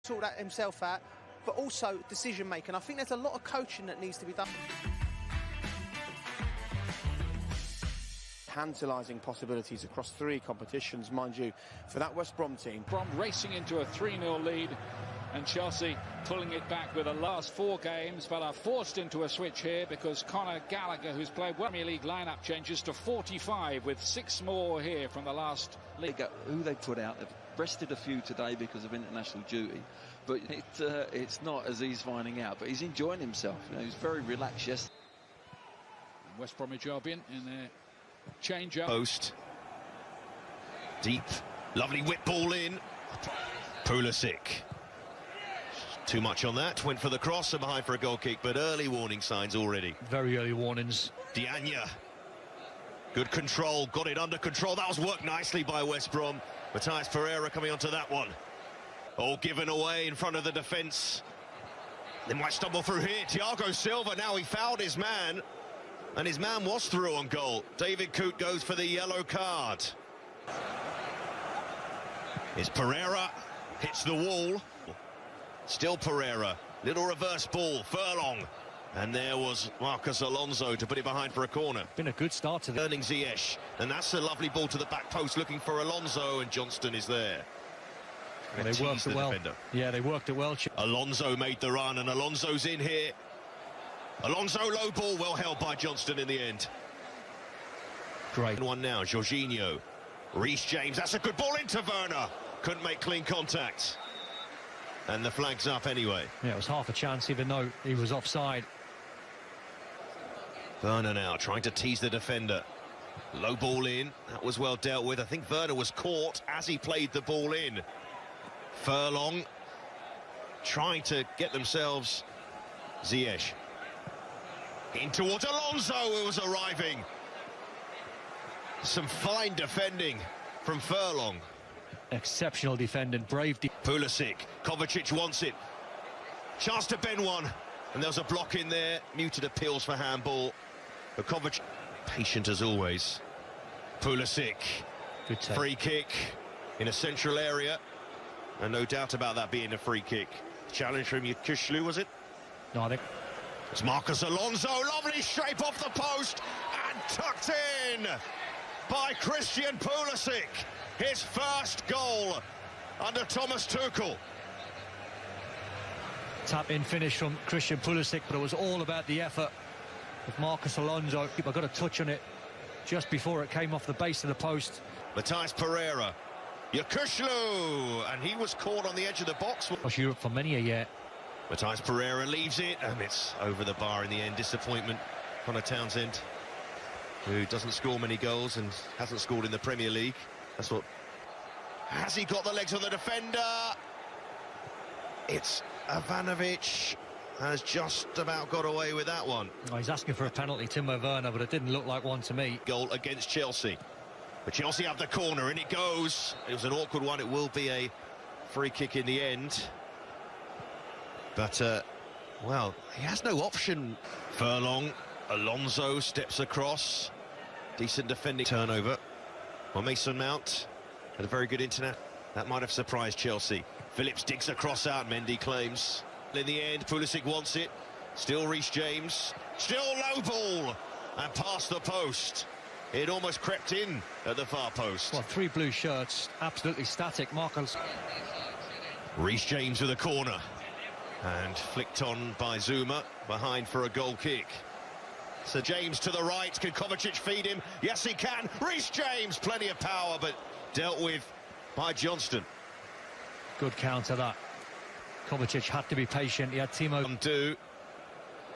sort that himself out, but also decision-making. I think there's a lot of coaching that needs to be done. Tantalising possibilities across 3 competitions, mind you, for that West Brom team. Brom racing into a 3-0 lead, and Chelsea pulling it back with the last 4 games, but are forced into a switch here because Conor Gallagher, who's played Premier League lineup, changes to 45 with 6 more here from the last league. Who they put out, they've rested a few today because of international duty, but it's not as he's finding out, but he's enjoying himself. You know, he's very relaxed. Yes. West Bromwich Albion in their change up. Post. Deep. Lovely whip ball in. Pulisic. Too much on that. Went for the cross and behind for a goal kick, but early warning signs already. Very early warnings. Diagne. Good control. Got it under control. That was worked nicely by West Brom. Matthias Pereira coming onto that one. All given away in front of the defence. They might stumble through here. Thiago Silva, now he fouled his man. And his man was through on goal. David Coote goes for the yellow card. It's Pereira. Hits the wall. Still Pereira. Little reverse ball. Furlong. And there was Marcus Alonso to put it behind for a corner. Been a good start to the... Turning Ziyech. And that's a lovely ball to the back post looking for Alonso, and Johnston is there. Well, they worked it well. Defender. Yeah, they worked it well. Alonso made the run, and Alonso's in here. Alonso low ball, well held by Johnston in the end. Great. One now, Jorginho. Reece James, that's a good ball into Werner. Couldn't make clean contact. And the flag's up anyway. Yeah, it was half a chance, even though he was offside. Werner now trying to tease the defender. Low ball in, that was well dealt with. I think Werner was caught as he played the ball in. Furlong trying to get themselves. Ziyech. In towards Alonso, who was arriving. Some fine defending from Furlong. Exceptional defending, brave. Pulisic, Kovacic wants it. Chance to bend one. And there was a block in there. Muted appeals for handball. But Kovacic, patient as always. Pulisic, Good take. Free kick in a central area. And no doubt about that being a free kick. Challenge from Kushlu, was it? No, I think... It's Marcus Alonso, lovely shape off the post and tucked in by Christian Pulisic. His first goal under Thomas Tuchel. Tap-in finish from Christian Pulisic, but it was all about the effort of Marcus Alonso. I got a touch on it just before it came off the base of the post. Matthias Pereira, Yakushlu, and he was caught on the edge of the box. Across Europe for many a year. Matthias Pereira leaves it, and it's over the bar in the end. Disappointment. Connor Townsend, who doesn't score many goals and hasn't scored in the Premier League. That's what... Has he got the legs of the defender? It's Ivanovic. Has just about got away with that one. Oh, he's asking for a penalty, Timo Werner, but it didn't look like one to me. Goal against Chelsea. But Chelsea have the corner, and it goes. It was an awkward one. It will be a free kick in the end. But, well, he has no option. Furlong, Alonso steps across. Decent defending turnover. Well, Mason Mount had a very good internet. That might have surprised Chelsea. Phillips digs across out, Mendy claims. In the end, Pulisic wants it. Still Reece James. Still low ball. And past the post. It almost crept in at the far post. Well, 3 blue shirts, absolutely static. Marcus. Reece James with a corner. And flicked on by Zuma, behind for a goal kick. So James to the right, can Kovacic feed him? Yes, he can. Reece James, plenty of power, but dealt with by Johnston. Good counter, that. Kovacic had to be patient. He had Timo.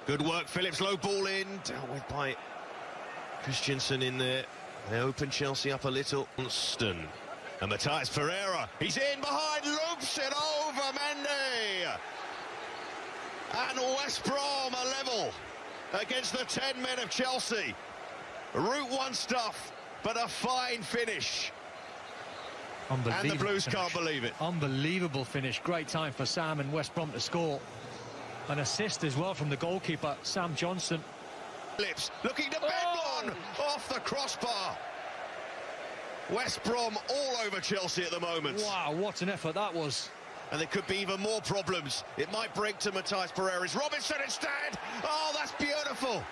Good work, Phillips, low ball in, dealt with by Christensen in there. They open Chelsea up a little. Johnston. And Matthias Pereira, he's in behind, loops it over, Mendy. And West Brom are level against the 10 men of Chelsea. Route 1 stuff, but a fine finish. And the Blues can't believe it. Unbelievable finish. Great time for Sam and West Brom to score. An assist as well from the goalkeeper, Sam Johnson. Lips looking to bend one off the crossbar. West Brom all over Chelsea at the moment. Wow, what an effort that was. And there could be even more problems. It might break to Matthias Pereira's. Robinson instead! Oh, that's beautiful!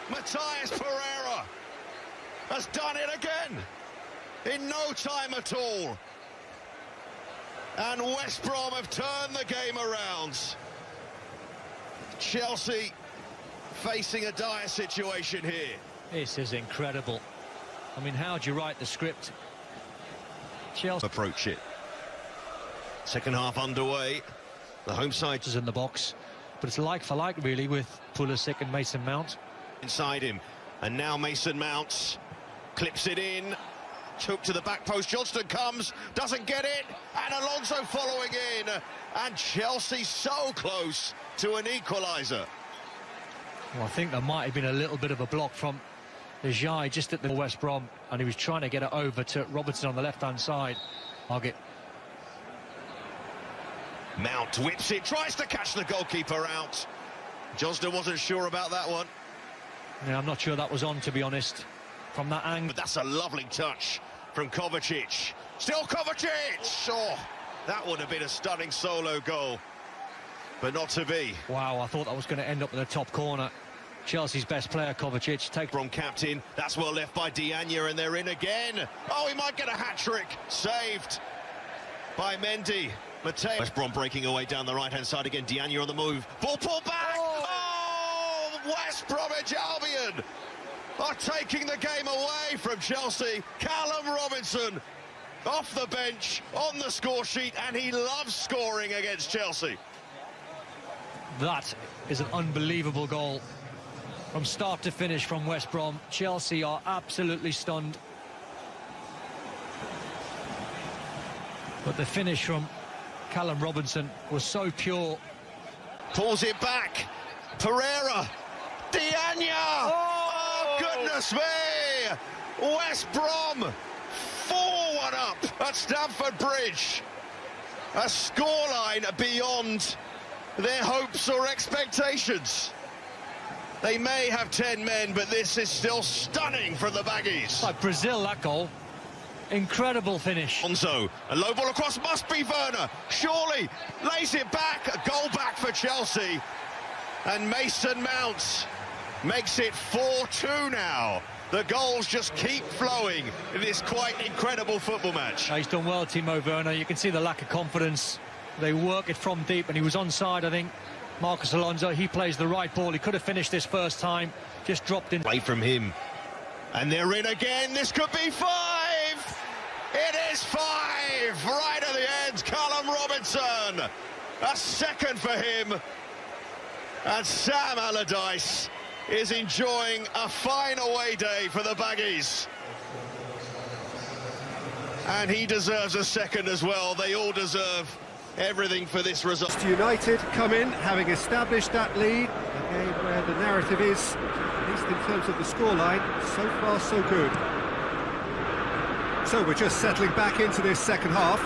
Matthias Pereira has done it again! In no time at all. And West Brom have turned the game around. Chelsea facing a dire situation here. This is incredible. I mean, how do you write the script? Chelsea Approach it. Second half underway. The home side is in the box, but it's like for like really with Pulisic and Mason Mount. Inside him, and now Mason Mount clips it in. Took to the back post. Johnston comes, doesn't get it, and Alonso following in. And Chelsea so close to an equaliser. Well, I think there might have been a little bit of a block from Jai just at the West Brom, and he was trying to get it over to Robertson on the left-hand side. Target. Mount whips it, tries to catch the goalkeeper out. Johnston wasn't sure about that one. Yeah, I'm not sure that was on, to be honest, from that angle. But that's a lovely touch from Kovacic. Still Kovacic! Oh, that would have been a stunning solo goal, but not to be. Wow, I thought that was going to end up in the top corner. Chelsea's best player, Kovacic, take from captain. That's well left by Diagne, and they're in again. Oh, he might get a hat-trick. Saved by Mendy. Mateo. West Brom breaking away down the right-hand side again. Diagne on the move. Ball pulled back. Oh, West Bromwich Albion are taking the game away from Chelsea. Callum Robinson off the bench on the score sheet, and he loves scoring against Chelsea. That is an unbelievable goal from start to finish from West Brom. Chelsea are absolutely stunned. But the finish from Callum Robinson was so pure. Pulls it back. Pereira. Diagne! Oh, goodness me! West Brom 4-1 up at Stamford Bridge. A scoreline beyond their hopes or expectations. They may have 10 men, but this is still stunning from the Baggies. Like Brazil, that goal. Incredible finish. Alonso, a low ball across, must be Werner. Surely lays it back, a goal back for Chelsea. And Mason Mount makes it 4-2 now. The goals just keep flowing in this quite incredible football match. He's done well, Timo Werner. You can see the lack of confidence. They work it from deep, and he was onside, I think. Marcus Alonso, he plays the right ball. He could have finished this first time, just dropped in. Away from him. And they're in again. This could be 5. It is 5. Right at the end, Callum Robinson. A second for him. And Sam Allardyce is enjoying a fine away day for the Baggies. And he deserves a second as well. They all deserve everything for this result. United come in, having established that lead. A game where the narrative is, at least in terms of the scoreline, so far so good. So we're just settling back into this second half.